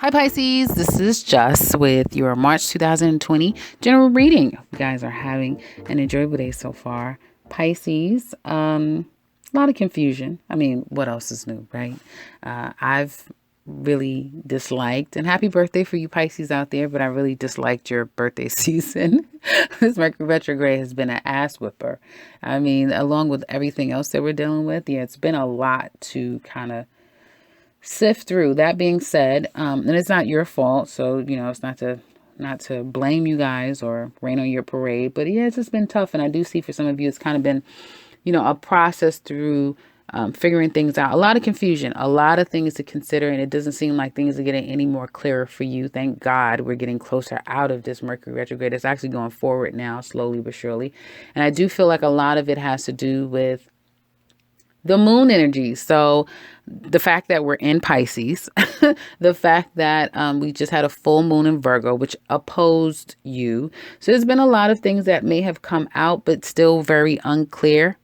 Hi Pisces, this is Just with your March 2020 general reading. You guys are having an enjoyable day so far. Pisces, a lot of confusion. I mean, what else is new, right? I've really disliked, and happy birthday for you Pisces out there, but I really disliked your birthday season. This Mercury retrograde has been an ass whipper. I mean, along with everything else that we're dealing with, it's been a lot to kind of sift through. That being said, and it's not your fault, so it's not to blame you guys or rain on your parade, but it's just been tough. And I do see for some of you it's kind of been a process through figuring things out. A lot of confusion, a lot of things to consider, and it doesn't seem like things are getting any more clearer for you. Thank God we're getting closer out of this Mercury retrograde. It's actually going forward now, slowly but surely. And I do feel like a lot of it has to do with the moon energy. So the fact that we're in Pisces, the fact that we just had a full moon in Virgo, which opposed you. So there's been a lot of things that may have come out, but still very unclear.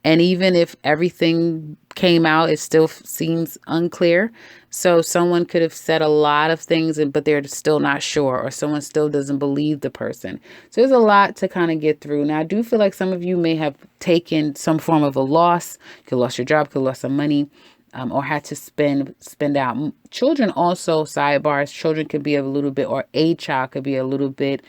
And even if everything came out, it still seems unclear. So someone could have said a lot of things, but they're still not sure, or someone still doesn't believe the person. So there's a lot to kind of get through. Now, I do feel like some of you may have taken some form of a loss. You could have lost your job, could have lost some money, or had to spend out. Children also, sidebars, children could be a little bit, or a child could be a little bit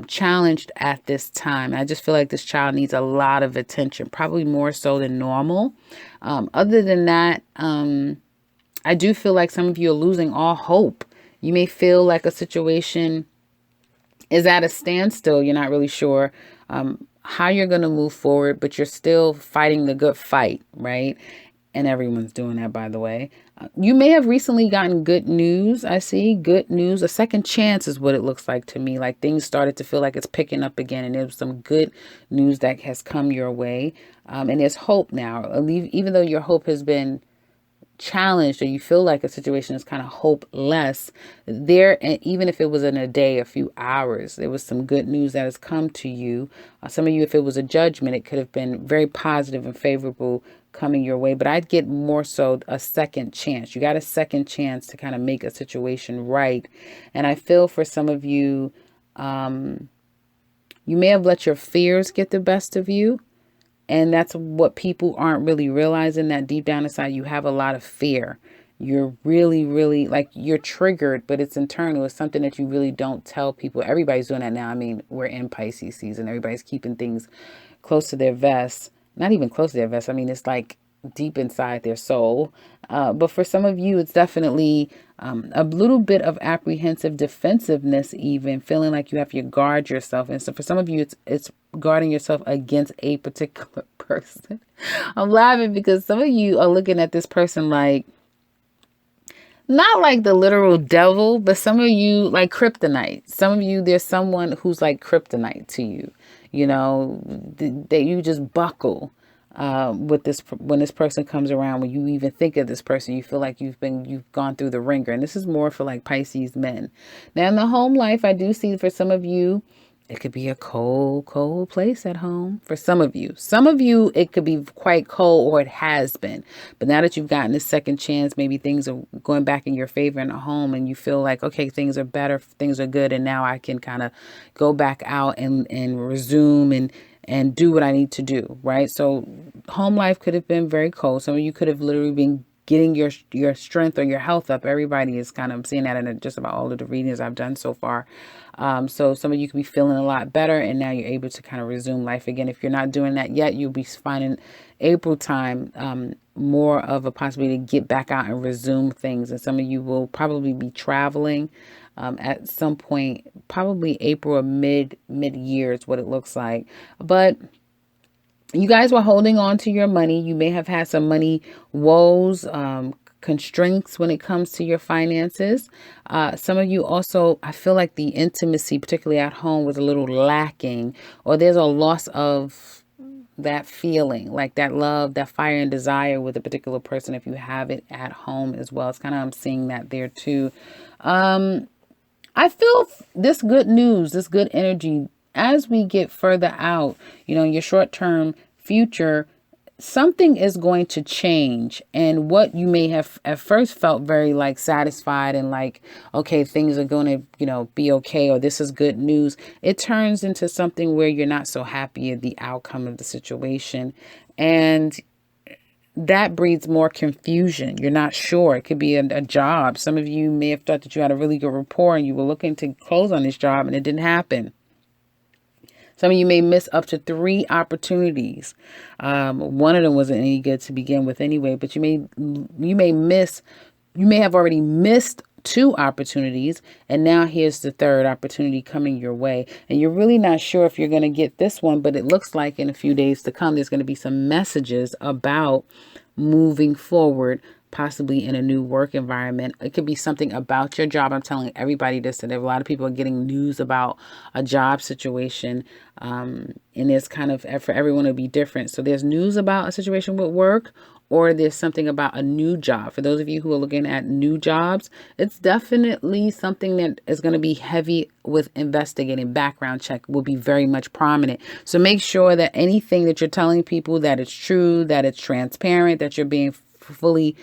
challenged at this time. I just feel like this child needs a lot of attention, probably more so than normal. Other than that, I do feel like some of you are losing all hope. You may feel like a situation is at a standstill. You're not really sure how you're going to move forward, but you're still fighting the good fight, right? And everyone's doing that, by the way. You may have recently gotten good news. I see good news. A second chance is what it looks like to me. Like things started to feel like it's picking up again. And there's some good news that has come your way. And there's hope now. Even though your hope has been challenged, or you feel like a situation is kind of hopeless there, and even if it was in a day, a few hours, there was some good news that has come to you. Some of you, if it was a judgment, it could have been very positive and favorable coming your way, but I'd get more so a second chance. You got a second chance to kind of make a situation right. And I feel for some of you, you may have let your fears get the best of you. And that's what people aren't really realizing, that deep down inside, you have a lot of fear. You're really, really like you're triggered, but it's internal. It's something that you really don't tell people. Everybody's doing that now. I mean, we're in Pisces season. Everybody's keeping things close to their vest, not even close to their vest. I mean, it's like deep inside their soul. But for some of you, it's definitely a little bit of apprehensive defensiveness, even feeling like you have to guard yourself. And so for some of you, it's guarding yourself against a particular person. I'm laughing because some of you are looking at this person like, not like the literal devil, but some of you like kryptonite. Some of you, there's someone who's like kryptonite to you, that you just buckle with this. When this person comes around, when you even think of this person, you feel like you've gone through the ringer. And this is more for like Pisces men. Now in the home life, I do see for some of you, it could be a cold, cold place at home for some of you. Some of you, it could be quite cold, or it has been. But now that you've gotten a second chance, maybe things are going back in your favor in the home, and you feel like, okay, things are better, things are good, and now I can kind of go back out and resume and do what I need to do, right? So home life could have been very cold. Some of you could have literally been getting your strength or your health up. Everybody is kind of seeing that in just about all of the readings I've done so far. So some of you could be feeling a lot better, and now you're able to kind of resume life again. If you're not doing that yet, you'll be finding April time more of a possibility to get back out and resume things. And some of you will probably be traveling at some point, probably April or mid-year is what it looks like. But you guys were holding on to your money. You may have had some money woes, constraints when it comes to your finances. Some of you also, I feel like the intimacy, particularly at home, was a little lacking, or there's a loss of that feeling, like that love, that fire and desire with a particular person, if you have it at home as well. It's kind of, I'm seeing that there too. I feel this good news, this good energy, as we get further out, in your short-term future, something is going to change, and what you may have at first felt very like satisfied and like, okay, things are going to, be okay, or this is good news, it turns into something where you're not so happy at the outcome of the situation. And that breeds more confusion. You're not sure. It could be a job. Some of you may have thought that you had a really good rapport and you were looking to close on this job and it didn't happen. Some of you may miss up to 3 opportunities. One of them wasn't any good to begin with anyway, but you may have already missed 2 opportunities, and now here's the 3rd opportunity coming your way. And you're really not sure if you're going to get this one, but it looks like in a few days to come, there's going to be some messages about moving forward, possibly in a new work environment. It could be something about your job. I'm telling everybody this, that a lot of people are getting news about a job situation. And it's kind of, for everyone to be different. So there's news about a situation with work, or there's something about a new job. For those of you who are looking at new jobs, it's definitely something that is going to be heavy with investigating. Background check will be very much prominent. So make sure that anything that you're telling people, that it's true, that it's transparent, that you're being fully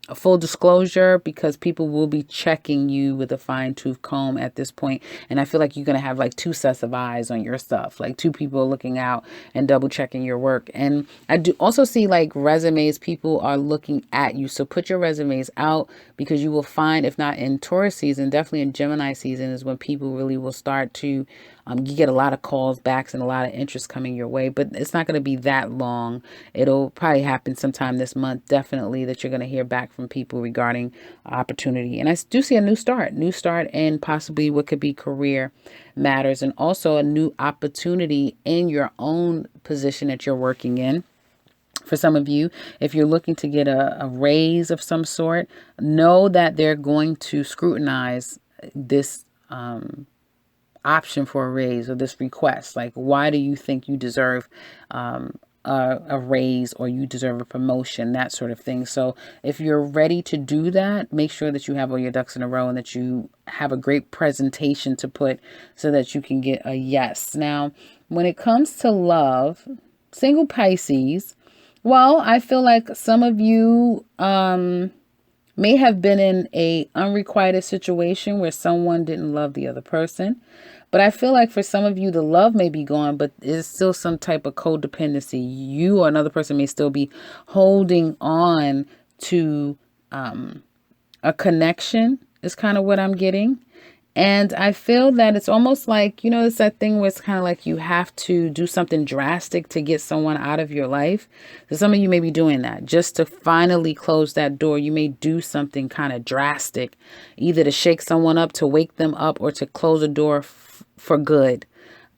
a full disclosure, because people will be checking you with a fine-tooth comb at this point. And I feel like you're going to have like 2 sets of eyes on your stuff, like 2 people looking out and double checking your work. And I do also see like resumes, people are looking at you. So put your resumes out, because you will find, if not in Taurus season, definitely in Gemini season is when people really will start to, you get a lot of calls backs and a lot of interest coming your way, but it's not going to be that long. It'll probably happen sometime this month, definitely, that you're going to hear back from people regarding opportunity. And I do see a new start, and possibly what could be career matters, and also a new opportunity in your own position that you're working in. For some of you, if you're looking to get a raise of some sort, know that they're going to scrutinize this option for a raise, or this request. Like, why do you think you deserve a raise, or you deserve a promotion, that sort of thing. So if you're ready to do that, make sure that you have all your ducks in a row and that you have a great presentation to put so that you can get a yes. Now, when it comes to love, single Pisces, well, I feel like some of you may have been in a unrequited situation where someone didn't love the other person. But I feel like for some of you, the love may be gone, but there's still some type of codependency. You or another person may still be holding on to a connection, is kind of what I'm getting. And I feel that it's almost like, it's that thing where it's kind of like you have to do something drastic to get someone out of your life. So some of you may be doing that just to finally close that door. You may do something kind of drastic, either to shake someone up, to wake them up, or to close a door for good.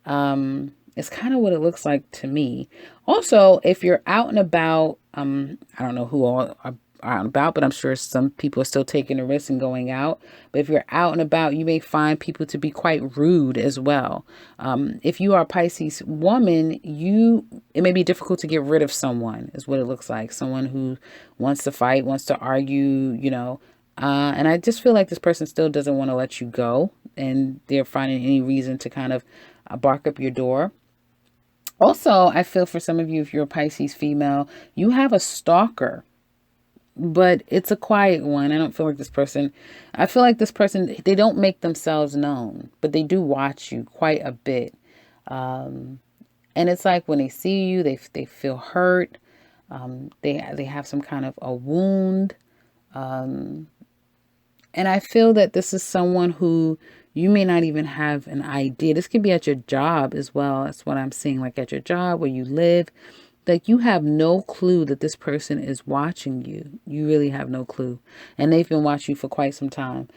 It's kind of what it looks like to me. Also, if you're out and about, I don't know who all are out and about, but I'm sure some people are still taking a risk and going out. But if you're out and about, you may find people to be quite rude as well. If you are a Pisces woman, it may be difficult to get rid of someone, is what it looks like. Someone who wants to fight, wants to argue, and I just feel like this person still doesn't want to let you go, and they're finding any reason to kind of bark up your door. Also, I feel for some of you, if you're a Pisces female, you have a stalker, but it's a quiet one. I don't feel like this person, I feel like this person, they don't make themselves known, but they do watch you quite a bit. And it's like when they see you, they feel hurt. They have some kind of a wound. And I feel that this is someone who you may not even have an idea. This could be at your job as well. That's what I'm seeing, like at your job where you live. Like, you have no clue that this person is watching you. You really have no clue. And they've been watching you for quite some time.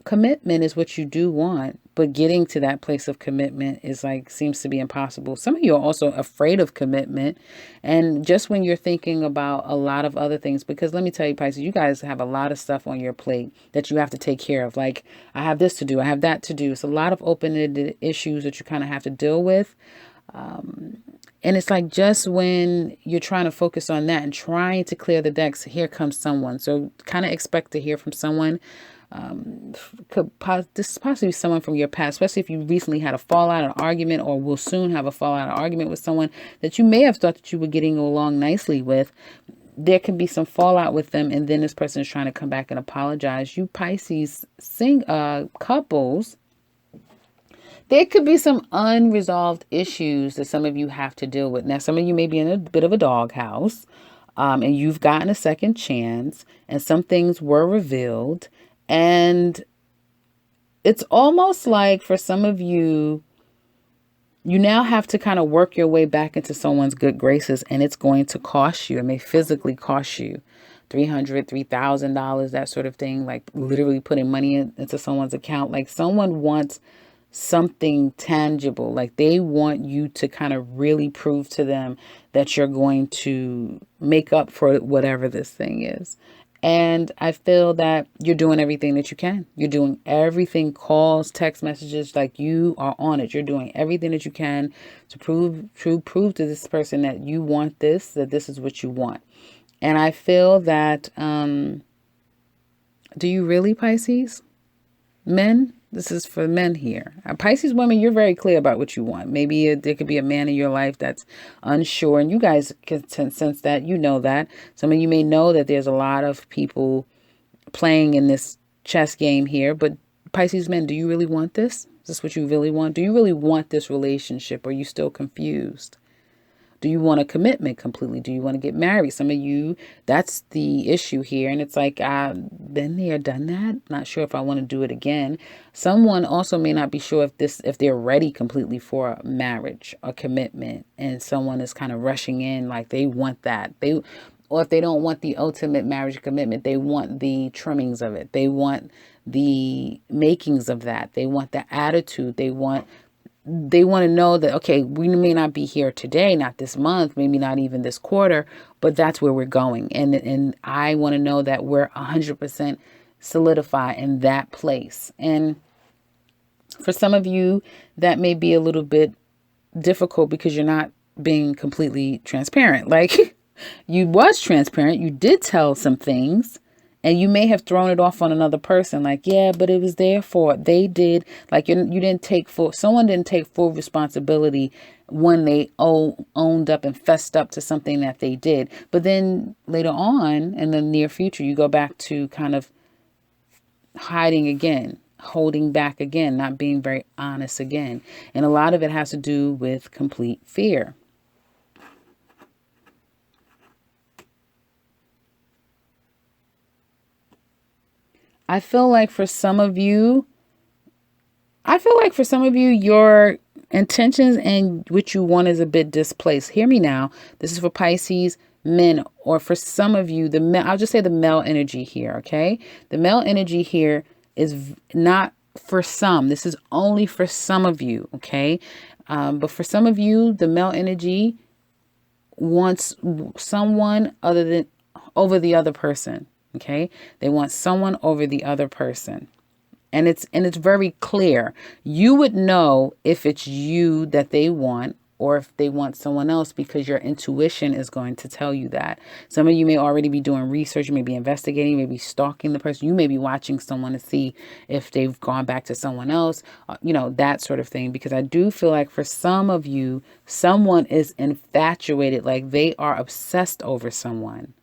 Commitment is what you do want, but getting to that place of commitment is seems to be impossible. Some of you are also afraid of commitment. And just when you're thinking about a lot of other things, because let me tell you, Pisces, you guys have a lot of stuff on your plate that you have to take care of. Like, I have this to do, I have that to do. It's a lot of open-ended issues that you kind of have to deal with. And it's like, just when you're trying to focus on that and trying to clear the decks, here comes someone. So kind of expect to hear from someone This is possibly someone from your past, especially if you recently had a fallout, an argument, or will soon have a fallout, an argument with someone that you may have thought that you were getting along nicely with. There can be some fallout with them, and then this person is trying to come back and apologize. You Pisces couples, there could be some unresolved issues that some of you have to deal with. Now, some of you may be in a bit of a doghouse, and you've gotten a second chance, and some things were revealed. And it's almost like for some of you, you now have to kind of work your way back into someone's good graces, and it's going to cost you. It may physically cost you $300, $3,000, that sort of thing, like literally putting money into someone's account. Like someone wants something tangible. Like they want you to kind of really prove to them that you're going to make up for whatever this thing is. And I feel that you're doing everything that you can. You're doing everything, calls, text messages, like you are on it. You're doing everything that you can to prove to this person that you want this, that this is what you want. And I feel that, do you really, Pisces? Men? This is for men here. Pisces women, you're very clear about what you want. Maybe there could be a man in your life that's unsure, and you guys can sense that. You know that. Some of you may know that there's a lot of people playing in this chess game here. But Pisces men, do you really want this? Is this what you really want? Do you really want this relationship? Or are you still confused? Do you want a commitment completely? Do you want to get married? Some of you, that's the issue here. And it's like, I've been there, done that. Not sure if I want to do it again. Someone also may not be sure if they're ready completely for a marriage, a commitment. And someone is kind of rushing in like they want that. Or if they don't want the ultimate marriage commitment, they want the trimmings of it. They want the makings of that. They want the attitude. They want to know that, okay, we may not be here today, not this month, maybe not even this quarter, but that's where we're going. And I want to know that we're 100% solidified in that place. And for some of you, that may be a little bit difficult because you're not being completely transparent. Like you was transparent. You did tell some things. And you may have thrown it off on another person. Like, yeah, but it was their fault. They did. Like you didn't take someone didn't take full responsibility when they owned up and fessed up to something that they did. But then later on in the near future, you go back to kind of hiding again, holding back again, not being very honest again. And a lot of it has to do with complete fear. I feel like for some of you, your intentions and what you want is a bit displaced. Hear me now. This is for Pisces men, or for some of you, I'll just say the male energy here. Okay. The male energy here is not for some. This is only for some of you. Okay. But for some of you, the male energy wants someone over the other person. Okay. They want someone over the other person. And it's very clear. You would know if it's you that they want or if they want someone else because your intuition is going to tell you that. Some of you may already be doing research. You may be investigating, maybe stalking the person. You may be watching someone to see if they've gone back to someone else, that sort of thing. Because I do feel like for some of you, someone is infatuated, like they are obsessed over someone.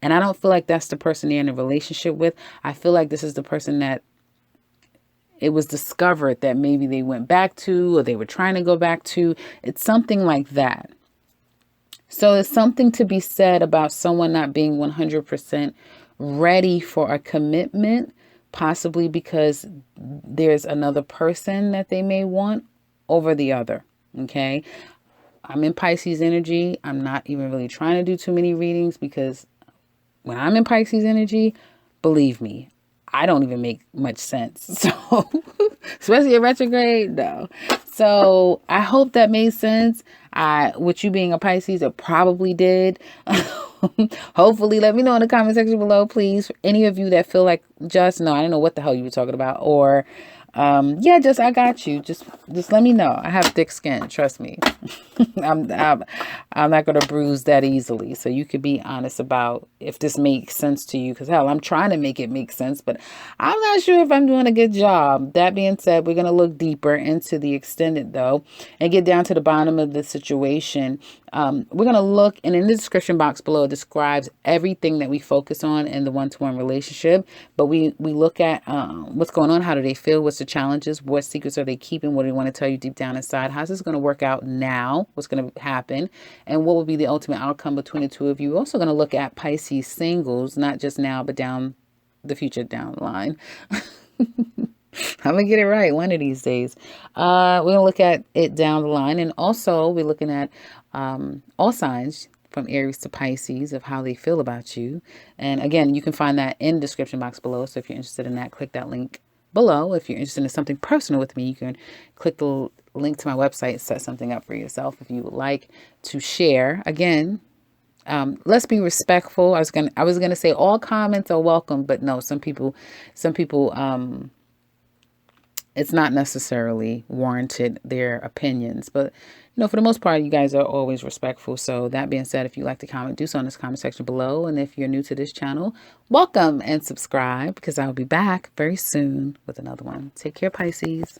And I don't feel like that's the person they're in a relationship with. I feel like this is the person that it was discovered that maybe they went back to or they were trying to go back to. It's something like that. So there's something to be said about someone not being 100% ready for a commitment, possibly because there's another person that they may want over the other. Okay. I'm in Pisces energy. I'm not even really trying to do too many readings because when I'm in Pisces energy, believe me, I don't even make much sense. So, especially in retrograde, no. So I hope that made sense. With you being a Pisces, it probably did. Hopefully, let me know in the comment section below, please. For any of you that feel like, just no, I don't know what the hell you were talking about, or Yeah, just I got you. Just let me know. I have thick skin. Trust me. I'm not gonna bruise that easily. So you could be honest about if this makes sense to you. Because hell, I'm trying to make it make sense, but I'm not sure if I'm doing a good job. That being said, we're gonna look deeper into the extended though, and get down to the bottom of the situation. We're going to look, and in the description box below, it describes everything that we focus on in the one-to-one relationship. But we look at what's going on, how do they feel, what's the challenges, what secrets are they keeping, what do they want to tell you deep down inside, how's this going to work out now, what's going to happen, and what will be the ultimate outcome between the two of you. We're also going to look at Pisces singles, not just now, but down the future, down the line. I'm gonna get it right one of these days. We're gonna look at it down the line, and also we're looking at all signs from Aries to Pisces of how they feel about you. And again, you can find that in the description box below. So if you're interested in that, click that link below. If you're interested in something personal with me, you can click the link to my website, set something up for yourself if you would like to share. Again, let's be respectful. I was gonna say all comments are welcome, but no, some people it's not necessarily warranted their opinions, but for the most part, you guys are always respectful. So that being said, if you like to comment, do so in this comment section below. And if you're new to this channel, welcome and subscribe, because I'll be back very soon with another one. Take care, Pisces.